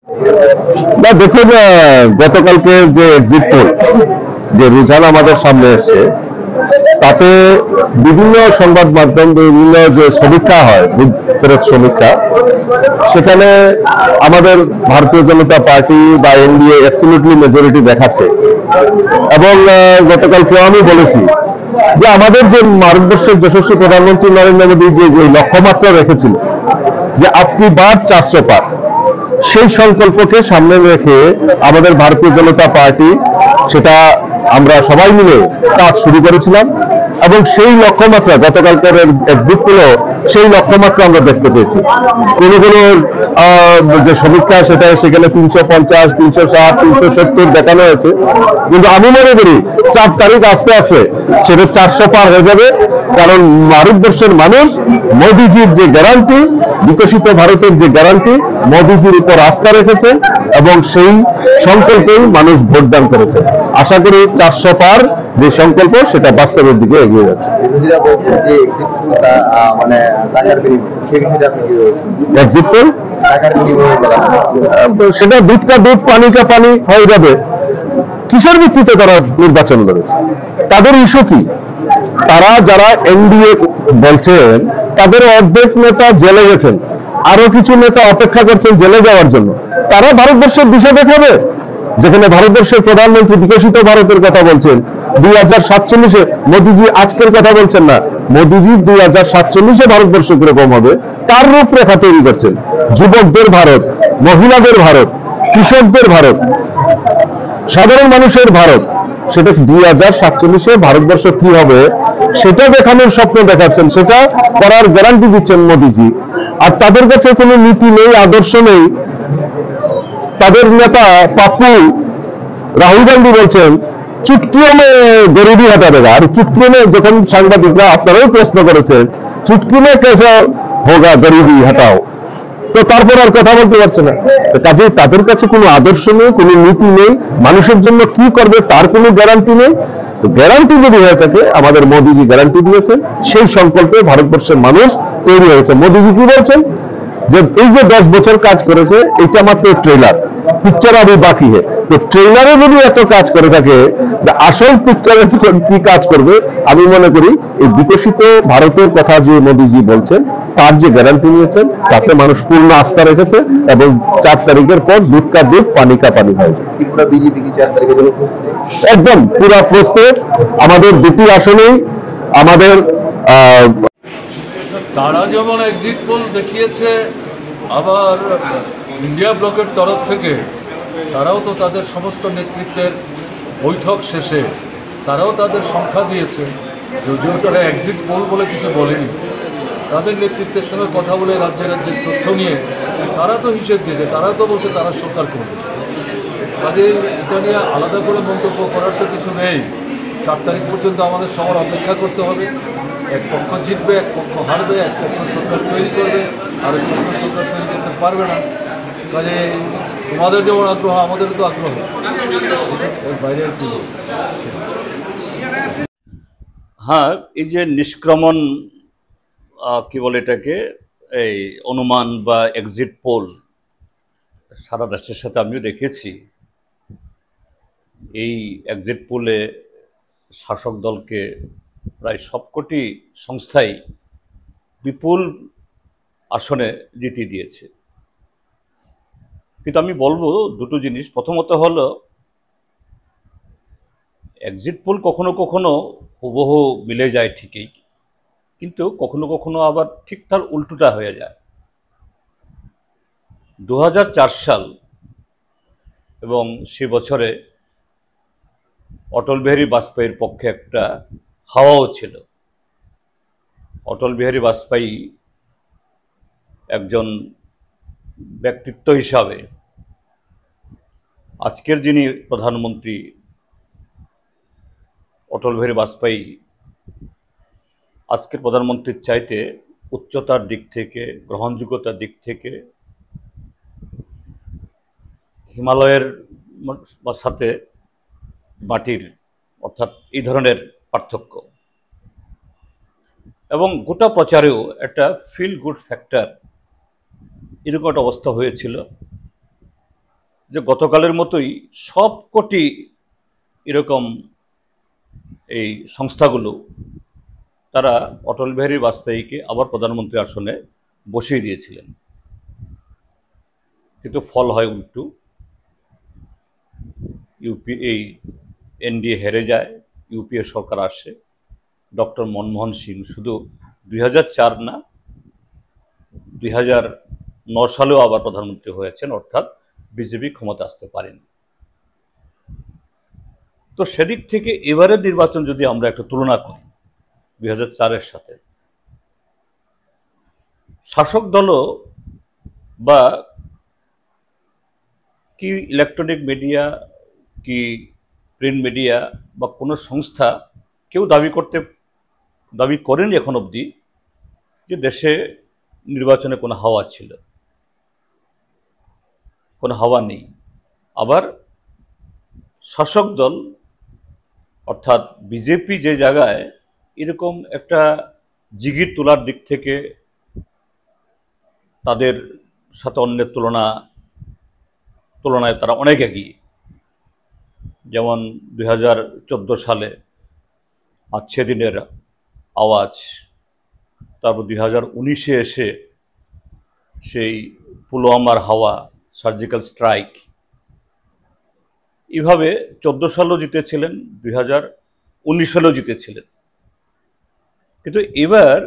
না দেখুন, গতকালকে যে এক্সিট পোল যে রুঝান আমাদের সামনে এসছে, তাতে বিভিন্ন সংবাদ মাধ্যম, বিভিন্ন যে সমীক্ষা হয়, বুথ সমীক্ষা, সেখানে আমাদের ভারতীয় জনতা পার্টি বা এনডিএ অ্যাবসলিউটলি মেজরিটি দেখাচ্ছে। এবং গতকালকে আমি বলেছি যে আমাদের যে ভারতবর্ষের যশস্বী প্রধানমন্ত্রী নরেন্দ্র মোদী যে লক্ষ্যমাত্রা রেখেছিল যে আপনি বার 400 পার, সেই সংকল্পকে সামনে রেখে আমাদের ভারতীয় জনতা পার্টি সেটা আমরা সবাই মিলে কাজ শুরু করেছিলাম। এবং সেই লক্ষ্যমাত্রা গতকালকার এক্সিট পোলও সেই লক্ষ্যমাত্রা আমরা দেখতে পেয়েছি। কোনো কোনো যে সমীক্ষা সেটা সেখানে 350, 360, 370 দেখানো হয়েছে, কিন্তু আমি মনে করি 4 তারিখ আস্তে আস্তে সেটা 400 পার হয়ে যাবে। কারণ ভারতবর্ষের মানুষ মোদিজির যে গ্যারান্টি, বিকশিত ভারতের যে গ্যারান্টি, মোদিজির উপর আস্থা রেখেছে এবং সেই সংকল্পেই মানুষ ভোটদান করেছে। আশা করি 400 পার যে সংকল্প সেটা বাস্তবের দিকে এগিয়ে যাচ্ছে। এক্সিট পোল সেটা দুধ কা দুধ পানি কা পানি হয়ে যাবে। কিসের ভিত্তিতে তারা নির্বাচন লড়েছে? তাদের ইস্যু কি? তারা যারা এনডিএ বলছেন তাদের অর্ধেক নেতা জেলে গেছেন, আরো কিছু নেতা অপেক্ষা করছেন জেলে যাওয়ার জন্য। তারা ভারতবর্ষের দিশা দেখাবে, যেখানে ভারতবর্ষের প্রধানমন্ত্রী বিকশিত ভারতের কথা বলছেন 2047-এ। মোদিজি আজকের কথা বলছেন না, মোদিজি 2047-এ ভারতবর্ষ কিরকম হবে তার রূপরেখা তৈরি করছেন। যুবকদের ভারত, মহিলাদের ভারত, কৃষকদের ভারত, সাধারণ মানুষের ভারত, সেটা 2047-এ ভারতবর্ষ কি হবে সেটা দেখানোর স্বপ্ন দেখাচ্ছেন, সেটা করার গ্যারান্টি দিচ্ছেন মোদিজি। আর তাদের কাছে কোনো নীতি নেই, আদর্শ নেই। তাদের নেতা পাপ্পু রাহুল গান্ধী বলছেন চুটকিও মে গরিবি হটা দেगा। আর চুটকি মে, যখন সাংবাদিকরা আপনারাও প্রশ্ন করেছেন চুটকি মে কেসা হোগা গরিবি হটাও, তো তারপর আর কথা বলতে পারছে না। কাজেই তাদের কাছে কোনো আদর্শ নেই, কোনো নীতি নেই, মানুষের জন্য কি করবে তার কোনো গ্যারান্টি নেই। তো গ্যারান্টি যদি হয়ে থাকে, আমাদের মোদিজি গ্যারান্টি দিয়েছেন, সেই সংকল্পে ভারতবর্ষের মানুষ তৈরি হয়েছে। মোদিজি কি বলছেন যে এই যে 10 বছর কাজ করেছে এটা মাত্র ট্রেলার, পিকচার আরো বাকি হে। তো ট্রেলারে যদি এত কাজ করে থাকে, আসল পিকচারে কি কাজ করবে? আমি মনে করি এই বিকশিত ভারতের কথা যে মোদিজি বলছেন তার যে গ্যারান্টি নিয়েছেন তাতে মানুষ পূর্ণ আস্থা রেখেছে এবং 4 তারিখের পর দুধ কা দুধ পানি কা পানি হয়। বিজেপি কি 4 তারিখের জন্য একদম পুরা প্রস্তুত। আমাদের দুটি আসনেই আমাদের তারা যেমন এক্সিট পোল দেখিয়েছে, আবার ইন্ডিয়া ব্লকের তরফ থেকে তারাও তো তাদের সমস্ত নেতৃত্বের বৈঠক শেষে তারাও তাদের সংখ্যা দিয়েছে, যদিও তারা এক্সিট পোল বলে কিছু বলেনি। তাদের নেতৃত্বের সঙ্গে কথা বলে রাজ্যের তথ্য নিয়ে তারা তো হিসেব দিয়েছে, তারা তো বলছে তারা সরকার করবে। কাজে এটা নিয়ে আলাদা করে মন্তব্য করার তো কিছু নেই। 4 তারিখ পর্যন্ত আমাদের সবার অপেক্ষা করতে হবে। এক পক্ষ জিতবে, এক পক্ষ হারবে, এক পক্ষ সরকার তৈরি করবে, আর এক পক্ষ সরকার তৈরি করতে পারবে না। কাজে তোমাদের যেমন আগ্রহ, আমাদেরও তো আগ্রহ, এর বাইরে আর কি। হ্যাঁ, এই যে নিষ্ক্রমণ কি বলে এটাকে, এই অনুমান বা এক্সিট পোল সারা দেশের সাথে আমিও দেখেছি। এই এক্সিট পোলে শাসক দলকে প্রায় সবকটি সংস্থাই বিপুল আসনে জিতিয়ে দিয়েছে। কিন্তু আমি বলবো দুটো জিনিস। প্রথমত হলো এক্সিট পোল কখনো কখনো হুবহু মিলে যায় ঠিকই, কিন্তু কখনো কখনো আবার ঠিক তার উল্টোটা হয়ে যায়। 2004 সাল এবং সে বছরে অটল বিহারী বাজপেয়ীর পক্ষে একটা হাওয়াও ছিল। অটল বিহারী বাজপেয়ী একজন ব্যক্তিত্ব হিসাবে আজকের যিনি প্রধানমন্ত্রী অটল বিহারী বাজপেয়ী আজকের প্রধানমন্ত্রীর চাইতে উচ্চতার দিক থেকে, গ্রহণযোগ্যতার দিক থেকে হিমালয়ের সাথে মাটির, অর্থাৎ এই ধরনের পার্থক্য। এবং গোটা প্রচারেও একটা ফিল গুড ফ্যাক্টর, এরকম একটা অবস্থা হয়েছিল। যে গতকালের মতোই সবকটি এরকম এই সংস্থাগুলো তারা অটল বিহারী বাজপেয়ীকে আবার প্রধানমন্ত্রী আসনে বসিয়ে দিয়েছিলেন, কিন্তু ফল হয় উল্টো। এই এনডিএ হেরে যায়, ইউপিএ সরকার আসে। ডক্টর মনমোহন সিং শুধু 2004 না, 2009 সালেও আবার প্রধানমন্ত্রী হয়েছেন, অর্থাৎ বিজেপি ক্ষমতা আসতে পারেনি। তো সেদিক থেকে এবারের নির্বাচন যদি আমরা একটা তুলনা করি 2004-এর সাথে, শাসক দলও বা কি ইলেকট্রনিক মিডিয়া কি প্রিন্ট মিডিয়া বা কোনো সংস্থা কেউ দাবি করেনি এখন অবধি যে দেশে নির্বাচনে কোনো হাওয়া ছিল, কোনো হাওয়া নেই। আবার শাসক দল অর্থাৎ বিজেপি যে জায়গায় এরকম একটা জিগির তোলার দিক থেকে তাদের সাথে অন্যের তুলনায় তারা অনেক এগিয়ে। যেমন 2014 সালে আচ্ছে দিনের আওয়াজ, তারপর 2019-এ এসে সেই পুলওয়ামার হাওয়া, সার্জিক্যাল স্ট্রাইক, এভাবে 14 সালেও জিতেছিলেন, 2019 সালেও জিতেছিলেন। কিন্তু এবার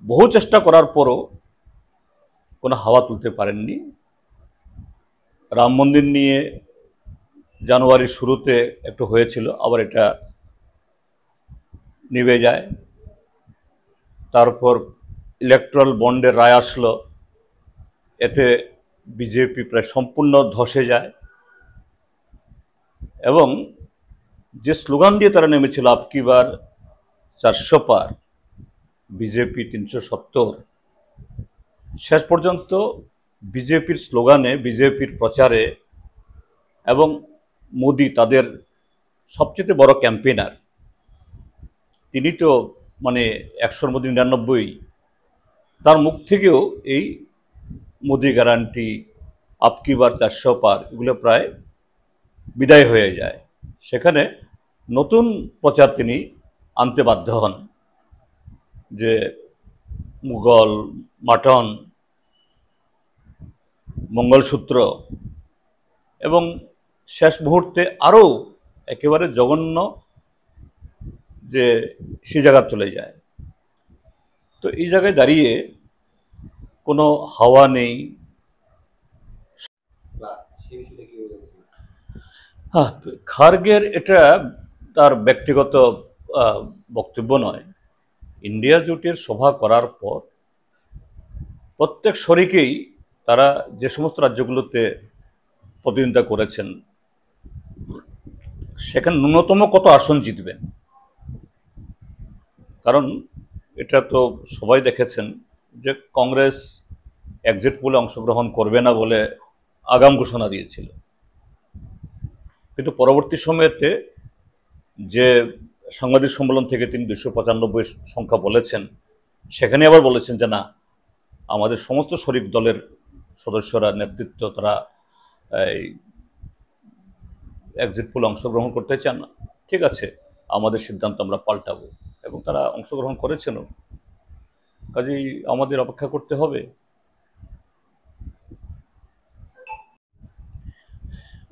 বহু চেষ্টা করার পরও কোনো হাওয়া তুলতে পারেননি। রাম মন্দির নিয়ে জানুয়ারির শুরুতে একটু হয়েছিল, আবার এটা নিভে যায়। তারপর ইলেকট্রাল বন্ডের রায় আসলো, এতে বিজেপি প্রায় সম্পূর্ণ ধসে যায়। এবং যে স্লোগান দিয়ে তারা নেমেছিল আপকি বার 400 পার, বিজেপি 370, শেষ পর্যন্ত বিজেপির স্লোগানে, বিজেপির প্রচারে, এবং মোদি তাদের সবচেয়ে বড় ক্যাম্পেইনার, তিনি তো মানে 100-র মধ্যে 99, তার মুখ থেকেও এই মোদি গ্যারান্টি, আপকি বার 400 পার, এগুলো প্রায় বিদায় হয়ে যায়। সেখানে নতুন প্রচার তিনি আনতে বাধ্য হন, যে মুঘল, মাটন, মঙ্গলসূত্র, এবং শেষ মুহূর্তে আরও একেবারে জঘন্য যে সে জায়গা চলে যায়। তো এই জায়গায় দাঁড়িয়ে কোনো হাওয়া নেই। হ্যাঁ, খার্গের এটা তার ব্যক্তিগত বক্তব্য নয়। ইন্ডিয়া জোটের সভা করার পর প্রত্যেক শরিকেই তারা যে সমস্ত রাজ্যগুলোতে প্রতিদ্বন্দ্বিতা করেছেন সেখানে ন্যূনতম কত আসন জিতবেন। কারণ এটা তো সবাই দেখেছেন যে কংগ্রেস এক্সিট পোলে অংশগ্রহণ করবে না বলে আগাম ঘোষণা দিয়েছিল, কিন্তু পরবর্তী সময়েতে যে সাংবাদিক সম্মেলন থেকে তিনি 295 সংখ্যা বলেছেন, সেখানে আবার বলেছেন যে না, আমাদের সমস্ত শরিক দলের সদস্যরা, নেতৃত্ব, তারা এই এক্সিট পোলে অংশগ্রহণ করতে চান না। ঠিক আছে, আমাদের সিদ্ধান্ত আমরা পাল্টাবো, এবং তারা অংশগ্রহণ করেছেনও। কাজেই আমাদের অপেক্ষা করতে হবে।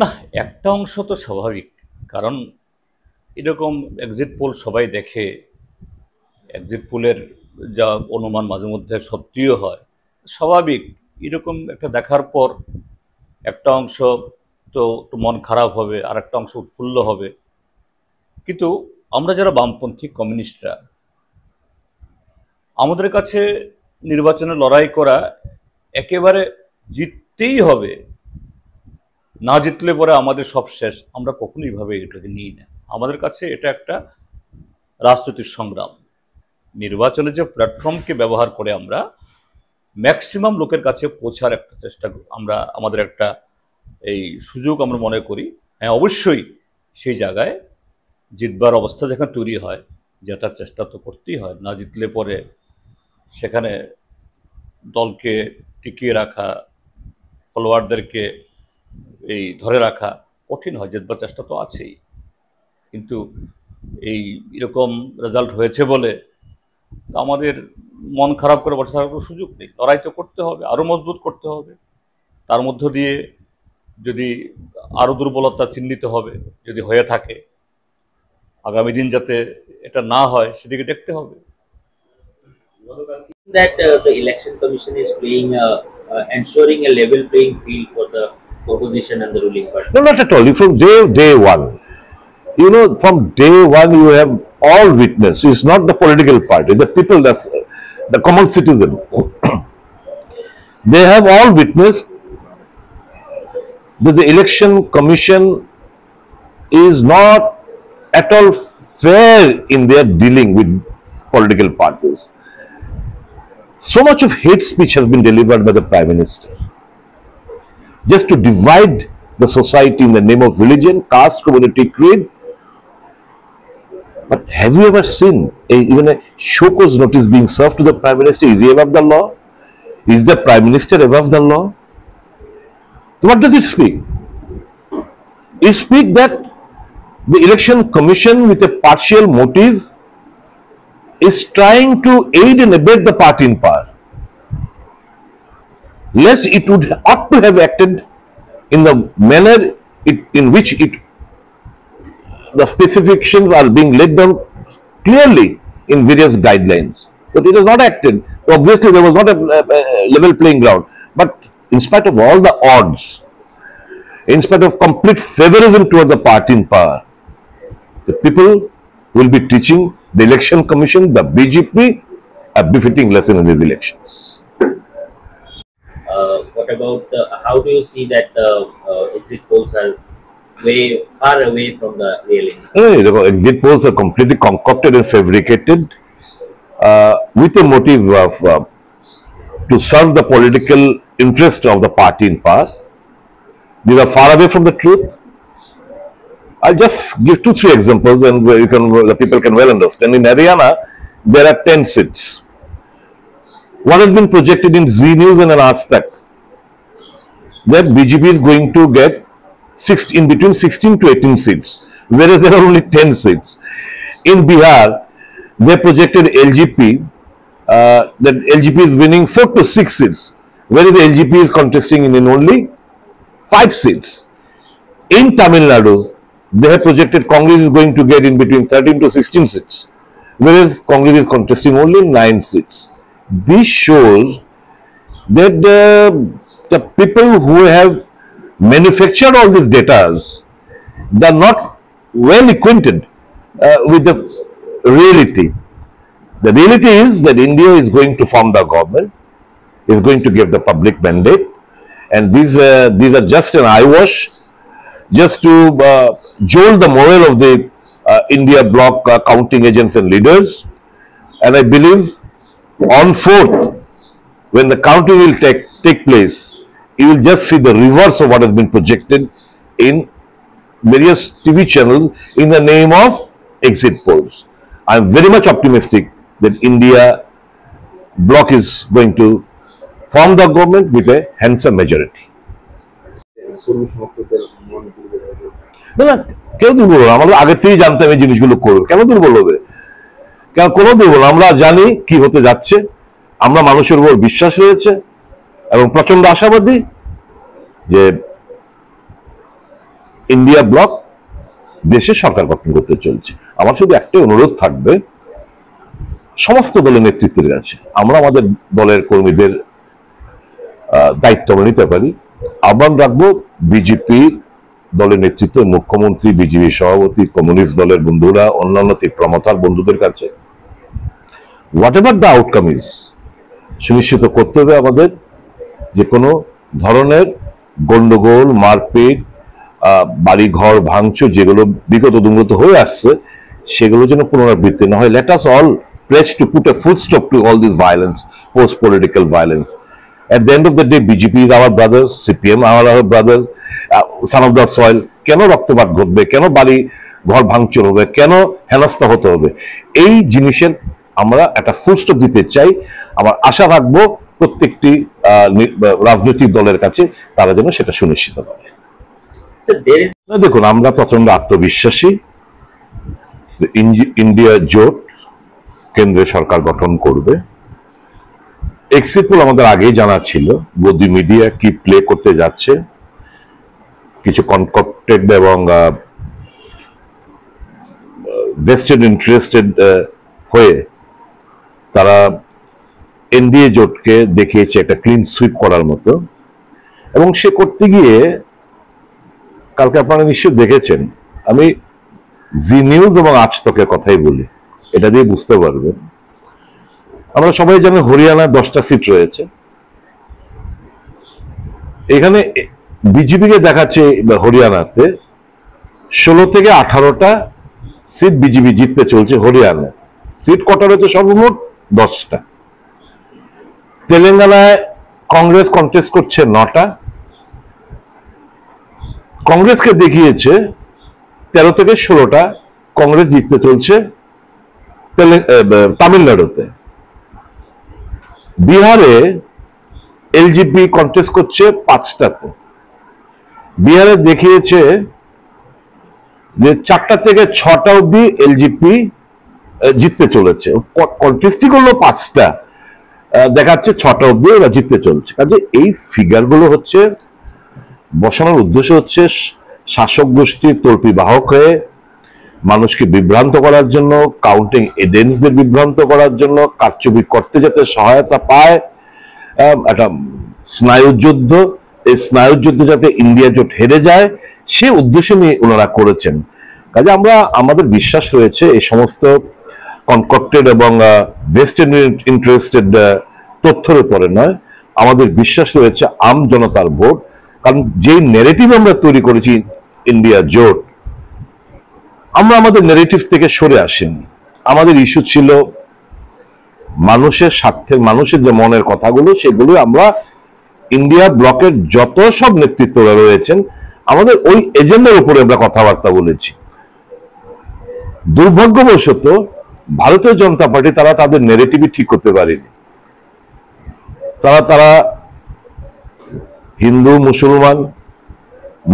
না, একটা অংশ তো স্বাভাবিক, কারণ এরকম এক্সিট পোল সবাই দেখে, এক্সিট পোলের যা অনুমান মাঝে মধ্যে সত্যিও হয়, স্বাভাবিক। এরকম একটা দেখার পর একটা অংশ তো মন খারাপ হবে, আর একটা অংশ উৎফুল্ল হবে। কিন্তু আমরা যারা বামপন্থী কমিউনিস্টরা, আমাদের কাছে নির্বাচনে লড়াই করা একেবারে জিততেই হবে, না জিতলে পরে আমাদের সব শেষ, আমরা কখনোই এইভাবে এটাকে নিই না। আমাদের কাছে এটা একটা রাজনৈতিক সংগ্রাম। নির্বাচনের যে প্ল্যাটফর্মকে ব্যবহার করে আমরা ম্যাক্সিমাম লোকের কাছে পৌঁছার একটা চেষ্টা, আমাদের একটা এই সুযোগ আমরা মনে করি। হ্যাঁ, অবশ্যই সেই জায়গায় জিতবার অবস্থা যেখানে তৈরি হয়, জেতার চেষ্টা তো করতেই হয়। না জিতলে পরে সেখানে দলকে টিকিয়ে রাখা ফলোয়ারদেরকে এই ধরে রাখা কঠিন হয়, জেতবার চেষ্টা তো আছেই, কিন্তু এই এরকম রেজাল্ট হয়েছে বলে তো আমাদের মন খারাপ করে বসে থাকার কোনো সুযোগ নেই। লড়াই তো করতে হবে, আরও মজবুত করতে হবে। তার মধ্য দিয়ে যদি আরও দুর্বলতা চিহ্নিত হবে, যদি হয়ে থাকে, আগামী দিন যাতে এটা না হয় সেদিকে দেখতে হবে। That the election commission is playing ensuring a level playing field for the opposition and the ruling party. No, not at all. From day one, you know, from day one, you have all witnessed. It's not the political party, the people, that's the common citizen. They have all witnessed that the election commission is not at all fair in their dealing with political parties. So much of hate speech has been delivered by the Prime Minister, just to divide the society in the name of religion, caste, community, creed. But have you ever seen even a show cause notice being served to the Prime Minister? Is he above the law? Is the Prime Minister above the law? What does it speak? It speaks that the election commission, with a partial motive, is trying to aid and abet the party in power, lest it ought to have acted in the manner in which the specifications are being laid down clearly in various guidelines. But it has not acted. Obviously, there was not a level playing ground. But in spite of all the odds, in spite of complete favorism toward the party in power, the people will be teaching the election commission, the BJP, a befitting lesson in these elections. What about how do you see that the exit polls are way far away from the real India? The exit polls are completely concocted and fabricated with a motive of to serve the political interest of the party in power. These are far away from the truth. I'll just give 2-3 examples, and the people can well understand. In Haryana, there are 10 seats. What has been projected in Zee News and in Aaj Tak, that BJP is going to get in between 16 to 18 seats, whereas there are only 10 seats. In Bihar, they projected LGP, that LGP is winning 4 to 6 seats, whereas the LGP is contesting in only 5 seats. In Tamil Nadu, they have projected Congress is going to get in between 13 to 16 seats, whereas Congress is contesting only 9 seats. This shows that the people who have manufactured all these data, they are not well acquainted with the reality. The reality is that India is going to form the government, is going to give the public mandate, and these are just an eyewash, just to jolt the morale of the India bloc counting agents and leaders. And I believe on 4th, when the counting will take place, you will just see the reverse of what has been projected in various TV channels in the name of exit polls. I am very much optimistic that India bloc is going to form the government with a handsome majority. না, কেউ দুর্বল হবে? আমরা আগের থেকেই জানতাম এই জিনিসগুলো করবে, কেন দুর্বল হবে? কেন কোনো দুর্বল? আমরা জানি কি হতে যাচ্ছে, আমরা মানুষের উপর বিশ্বাস রয়েছে এবং প্রচন্ড আশাবাদী যে ইন্ডিয়া ব্লক দেশে সরকার গঠন করতে চলছে। আমার শুধু একটাই অনুরোধ থাকবে সমস্ত দলের নেতৃত্বের কাছে, আমরা আমাদের দলের কর্মীদের দায়িত্ব আমরা নিতে পারি। আহ্বান রাখবো বিজেপির দলের নেতৃত্ব, মুখ্যমন্ত্রী, বিজেপি সভাপতি, কমিউনিস্ট দলের বন্ধুরা, অন্যান্য তীব্রমতার বন্ধুদের কাছে, what ever the outcome is, সুনিশ্চিত করতে হবে আমাদের যে কোনো ধরনের গন্ডগোল, মারপিট, বাড়িঘর ভাঙচুর যেগুলো বিগত দিনগত হয়ে আসছে, সেগুলো যেন পুনরাবৃত্তি না হয়। Let us all pledge to put a full stop to all this violence, post-political violence. At the end of the day, BJP is our brothers, CPM are our brothers, son of the soil. কেন রক্তপাত ঘটবে, কেন বাড়ি ঘর ভাঙচুর হবে, কেন হেনস্থা হতে হবে? এই জিনিসের আমরা একটা ফুল স্টপ দিতে চাই। আমার আশা রাখবো প্রত্যেকটি রাজনৈতিক দলের কাছে তারা যেন সেটা সুনিশ্চিত করে। So there is দেখুন, আমরা প্রচন্ড আত্মবিশ্বাসী। ইন্ডিয়া জোট কেন্দ্রে সরকার গঠন করবে। এক্সিট পোল আমাদের আগেই জানা ছিল গদি মিডিয়া কি প্লে করতে যাচ্ছে, কিছু কনকপ্টেড এবং ভেস্টেড ইন্টারেস্টেড হয়ে তারা এনডিএ জোটকে দেখিয়েছে একটা ক্লিন সুইপ করার মতো। এবং সে করতে গিয়ে কালকে আপনারা নিশ্চয়ই দেখেছেন, আমি জি নিউজ এবং আজ তকের কথাই বলি, এটা দিয়ে বুঝতে পারবেন। আমরা সবাই জানি হরিয়ানায় 10টা সিট রয়েছে। এখানে বিজেপিকে দেখাচ্ছে হরিয়ানাতে 16 থেকে 18টা সিট বিজেপি জিততে চলছে হরিয়ানায়। সিট কটা রয়েছে? সর্বমোট 10টা। তেলেঙ্গানায় কংগ্রেস কন্টেস্ট করছে 9টা। কংগ্রেসকে দেখিয়েছে 13 থেকে 16টা কংগ্রেস জিততে চলছে তামিলনাড়ুতে। বিহারে এলজেপি কন্টেস্ট করছে 5টাতে। বিহারে দেখিয়েছে যে 4টা থেকে 6টা অব্দি এলজেপি জিততে চলেছে। কন্টেস্টই করলো 5টা, দেখাচ্ছে 6টা অব্দি ওরা জিততে চলছে। কাজে এই ফিগার গুলো হচ্ছে বসানোর উদ্দেশ্য হচ্ছে শাসক গোষ্ঠীর তল্পি বাহক হয়ে মানুষকে বিভ্রান্ত করার জন্য, কাউন্টিং এজেন্টসদের বিভ্রান্ত করার জন্য, কারচুপি করতে যাতে সহায়তা পায়, একটা স্নায়ুযুদ্ধ। এই স্নায়ুযুদ্ধে যাতে ইন্ডিয়া জোট হেরে যায় সে উদ্দেশ্য নিয়ে ওনারা করেছেন। কাজে আমাদের বিশ্বাস রয়েছে এই সমস্ত কনকক্টেড এবং ভেস্টেড ইন্টারেস্টেড তথ্যের উপরে নয়, আমাদের বিশ্বাস রয়েছে আম জনতার ভোট। কারণ যেই নেগেটিভ আমরা তৈরি করেছি ইন্ডিয়া জোট, আমরা আমাদের নেগেটিভ থেকে সরে আসিনি। আমাদের ইস্যু ছিল মানুষের স্বার্থে, মানুষের যে মনের কথাগুলো সেগুলো আমরা ইন্ডিয়া ব্লকের যত সব নেতৃত্বরা রয়েছেন আমাদের ওই এজেন্ডার উপরে আমরা কথাবার্তা বলেছি। দুর্ভাগ্যবশত ভারতীয় জনতা পার্টি তারা তাদের নেগেটিভই ঠিক করতে পারেনি। তারা হিন্দু মুসলমান,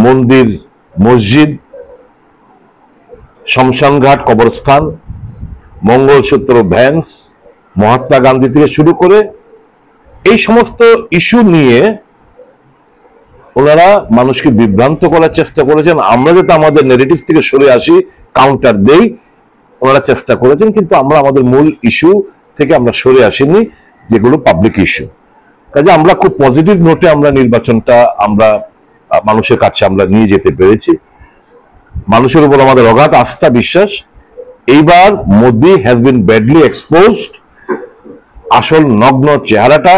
মন্দির মসজিদ, শমশানঘাট কবরস্থান, মঙ্গলসূত্র ভ্যান্স, মহাত্মা গান্ধী থেকে শুরু করে এই সমস্ত ইস্যু নিয়ে ওনারা মানুষকে বিভ্রান্ত করার চেষ্টা করেছেন। আমরা যাতে আমাদের নেগেটিভ থেকে সরে আসি, কাউন্টার দেই, ওনারা চেষ্টা করেছেন। কিন্তু আমরা আমাদের মূল ইস্যু থেকে আমরা সরে আসিনি, যেগুলো পাবলিক ইস্যু। কাজে আমরা খুব পজিটিভ নোটে আমরা নির্বাচনটা আমরা মানুষের কাছে আমরা নিয়ে যেতে পেরেছি। মানুষের উপর আমাদের অগাধ আস্থা, বিশ্বাস। এইবার Modi has been badly exposed. আসল নগ্ন চেহারাটা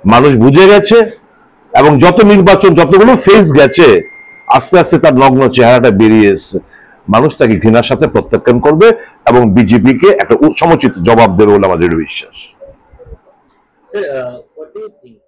মানুষ বুঝে গেছে এবং যত নির্বাচন যতগুলো ফেজ গেছে আস্তে আস্তে তার নগ্ন চেহারাটা বেরিয়ে এসছে। মানুষ তাকে ঘৃণার সাথে প্রত্যাখ্যান করবে এবং বিজেপিকে একটা সমুচিত জবাব দেবে বলে আমাদের বিশ্বাস। Sir, what do you think?